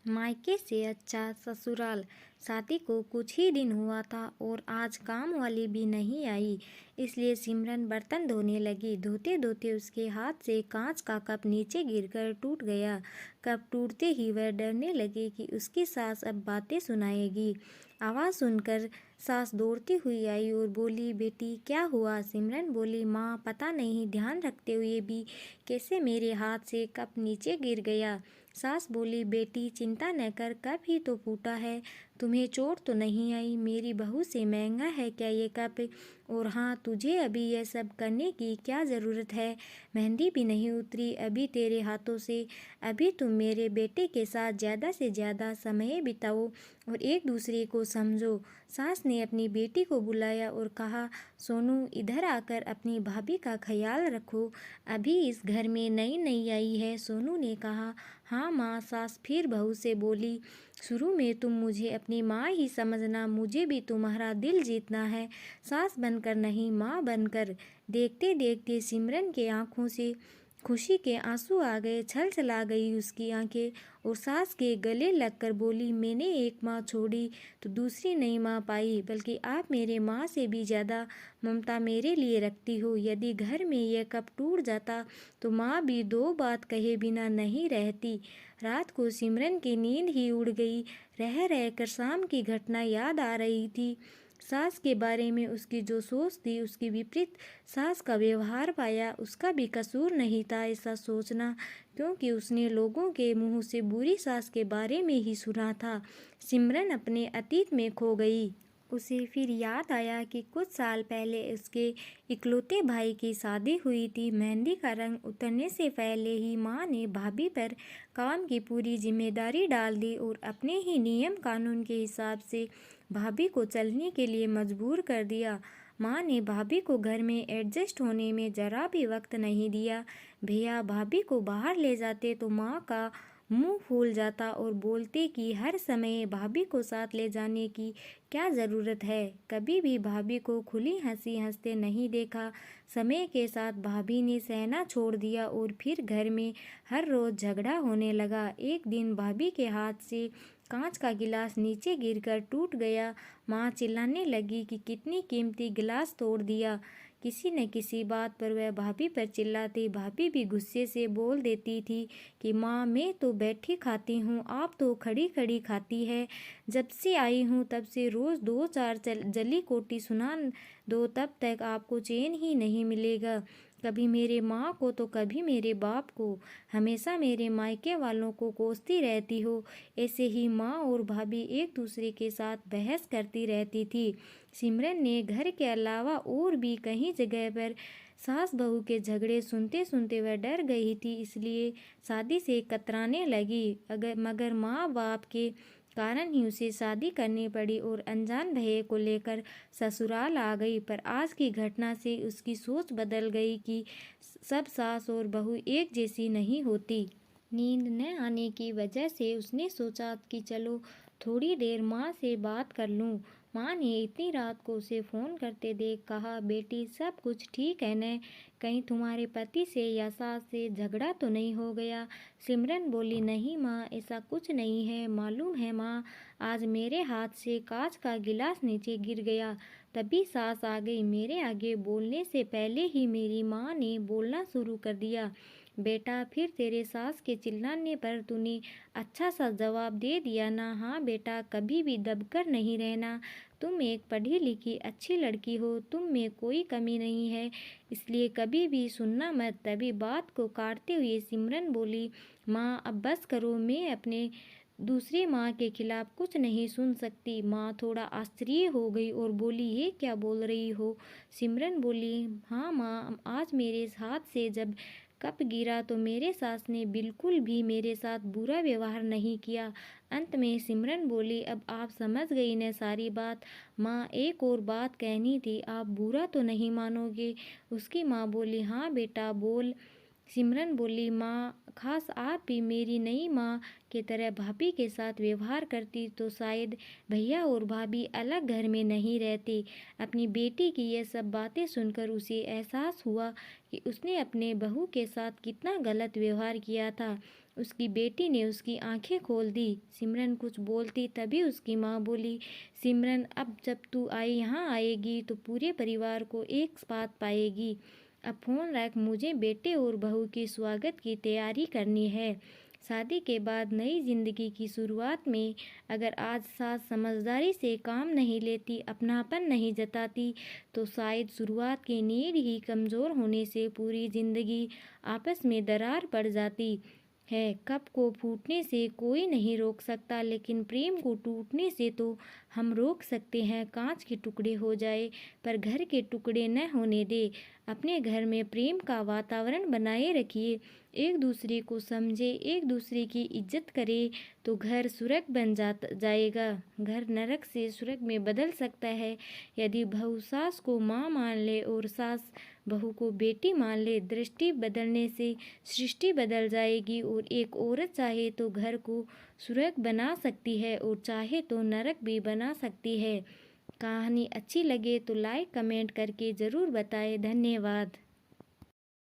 मायके से अच्छा ससुराल। शादी को कुछ ही दिन हुआ था और आज काम वाली भी नहीं आई, इसलिए सिमरन बर्तन धोने लगी। धोते धोते उसके हाथ से कांच का कप नीचे गिरकर टूट गया। कप टूटते ही वह डरने लगी कि उसकी सास अब बातें सुनाएगी। आवाज़ सुनकर सास दौड़ती हुई आई और बोली, बेटी क्या हुआ? सिमरन बोली, माँ पता नहीं ध्यान रखते हुए भी कैसे मेरे हाथ से कप नीचे गिर गया। सास बोली, बेटी चिंता न कर, कप ही तो फूटा है, तुम्हें चोट तो नहीं आई। मेरी बहू से महंगा है क्या ये कप? और हाँ, तुझे अभी यह सब करने की क्या ज़रूरत है? मेहंदी भी नहीं उतरी अभी तेरे हाथों से। अभी तुम मेरे बेटे के साथ ज़्यादा से ज़्यादा समय बिताओ और एक दूसरे को समझो। सास ने अपनी बेटी को बुलाया और कहा, सोनू इधर आकर अपनी भाभी का ख्याल रखो, अभी इस घर में नई नई आई है। सोनू ने कहा, हाँ माँ। सास फिर बहू से बोली, शुरू में तुम मुझे अपनी माँ ही समझना, मुझे भी तुम्हारा दिल जीतना है, सास बनकर नहीं माँ बनकर। देखते देखते सिमरन के आंखों से खुशी के आंसू आ गए, छल छला गई उसकी आंखें और सास के गले लगकर बोली, मैंने एक माँ छोड़ी तो दूसरी नई माँ पाई, बल्कि आप मेरे माँ से भी ज़्यादा ममता मेरे लिए रखती हो। यदि घर में यह कप टूट जाता तो माँ भी दो बात कहे बिना नहीं रहती। रात को सिमरन की नींद ही उड़ गई। रह रहकर शाम की घटना याद आ रही थी। सास के बारे में उसकी जो सोच थी उसकी विपरीत सास का व्यवहार पाया। उसका भी कसूर नहीं था ऐसा सोचना, क्योंकि उसने लोगों के मुंह से बुरी सास के बारे में ही सुना था। सिमरन अपने अतीत में खो गई। उसे फिर याद आया कि कुछ साल पहले उसके इकलौते भाई की शादी हुई थी। मेहंदी का रंग उतरने से पहले ही माँ ने भाभी पर काम की पूरी जिम्मेदारी डाल दी और अपने ही नियम कानून के हिसाब से भाभी को चलने के लिए मजबूर कर दिया। माँ ने भाभी को घर में एडजस्ट होने में ज़रा भी वक्त नहीं दिया। भैया भाभी को बाहर ले जाते तो माँ का मुंह फूल जाता और बोलते कि हर समय भाभी को साथ ले जाने की क्या ज़रूरत है। कभी भी भाभी को खुली हंसी हंसते नहीं देखा। समय के साथ भाभी ने सहना छोड़ दिया और फिर घर में हर रोज़ झगड़ा होने लगा। एक दिन भाभी के हाथ से कांच का गिलास नीचे गिरकर टूट गया। माँ चिल्लाने लगी कि कितनी कीमती गिलास तोड़ दिया। किसी न किसी बात पर वह भाभी पर चिल्लाती। भाभी भी गुस्से से बोल देती थी कि माँ मैं तो बैठी खाती हूँ, आप तो खड़ी खड़ी खाती है। जब से आई हूँ तब से रोज़ दो चार जली कोटी सुना दो, तब तक आपको चैन ही नहीं मिलेगा। कभी मेरे माँ को तो कभी मेरे बाप को, हमेशा मेरे मायके वालों को कोसती रहती हो। ऐसे ही माँ और भाभी एक दूसरे के साथ बहस करती रहती थी। सिमरन ने घर के अलावा और भी कई जगह पर सास बहू के झगड़े सुनते सुनते वह डर गई थी, इसलिए शादी से कतराने लगी। मगर माँ बाप के कारण ही उसे शादी करनी पड़ी और अनजान भैया को लेकर ससुराल आ गई। पर आज की घटना से उसकी सोच बदल गई कि सब सास और बहू एक जैसी नहीं होती। नींद न आने की वजह से उसने सोचा कि चलो थोड़ी देर माँ से बात कर लूँ। माँ ने इतनी रात को उसे फ़ोन करते देख कहा, बेटी सब कुछ ठीक है न? कहीं तुम्हारे पति से या सास से झगड़ा तो नहीं हो गया? सिमरन बोली, नहीं माँ, ऐसा कुछ नहीं है। मालूम है माँ, आज मेरे हाथ से कांच का गिलास नीचे गिर गया। तभी सास आ गई। मेरे आगे बोलने से पहले ही मेरी माँ ने बोलना शुरू कर दिया। बेटा फिर तेरे सास के चिल्लाने पर तूने अच्छा सा जवाब दे दिया ना? हाँ बेटा, कभी भी दबकर नहीं रहना। तुम एक पढ़ी लिखी अच्छी लड़की हो, तुम में कोई कमी नहीं है, इसलिए कभी भी सुनना मत। तभी बात को काटते हुए सिमरन बोली, माँ अब बस करो, मैं अपने दूसरी माँ के खिलाफ कुछ नहीं सुन सकती। माँ थोड़ा आश्चर्य हो गई और बोली, ये क्या बोल रही हो? सिमरन बोली, हाँ माँ, आज मेरे हाथ से जब कप गिरा तो मेरे सास ने बिल्कुल भी मेरे साथ बुरा व्यवहार नहीं किया। अंत में सिमरन बोली, अब आप समझ गई न सारी बात? माँ एक और बात कहनी थी, आप बुरा तो नहीं मानोगे? उसकी माँ बोली, हाँ बेटा बोल। सिमरन बोली, माँ, खास आप भी मेरी नई माँ की तरह भाभी के साथ व्यवहार करती तो शायद भैया और भाभी अलग घर में नहीं रहते। अपनी बेटी की यह सब बातें सुनकर उसे एहसास हुआ कि उसने अपने बहू के साथ कितना गलत व्यवहार किया था। उसकी बेटी ने उसकी आंखें खोल दी। सिमरन कुछ बोलती तभी उसकी माँ बोली, सिमरन, अब जब तू यहाँ आएगी तो पूरे परिवार को एक साथ पाएगी। अब फ़ोन रख, मुझे बेटे और बहू के स्वागत की तैयारी करनी है। शादी के बाद नई ज़िंदगी की शुरुआत में अगर आज सास समझदारी से काम नहीं लेती, अपनापन नहीं जताती, तो शायद शुरुआत की नींव ही कमज़ोर होने से पूरी ज़िंदगी आपस में दरार पड़ जाती है। कप को फूटने से कोई नहीं रोक सकता, लेकिन प्रेम को टूटने से तो हम रोक सकते हैं। कांच के टुकड़े हो जाए पर घर के टुकड़े न होने दे। अपने घर में प्रेम का वातावरण बनाए रखिए, एक दूसरे को समझे, एक दूसरे की इज्जत करे, तो घर स्वर्ग बन जाएगा। घर नरक से स्वर्ग में बदल सकता है यदि बहू सास को माँ मान ले और सास बहू को बेटी मान ले। दृष्टि बदलने से सृष्टि बदल जाएगी और एक औरत चाहे तो घर को स्वर्ग बना सकती है और चाहे तो नरक भी बना सकती है। कहानी अच्छी लगे तो लाइक कमेंट करके ज़रूर बताएं। धन्यवाद।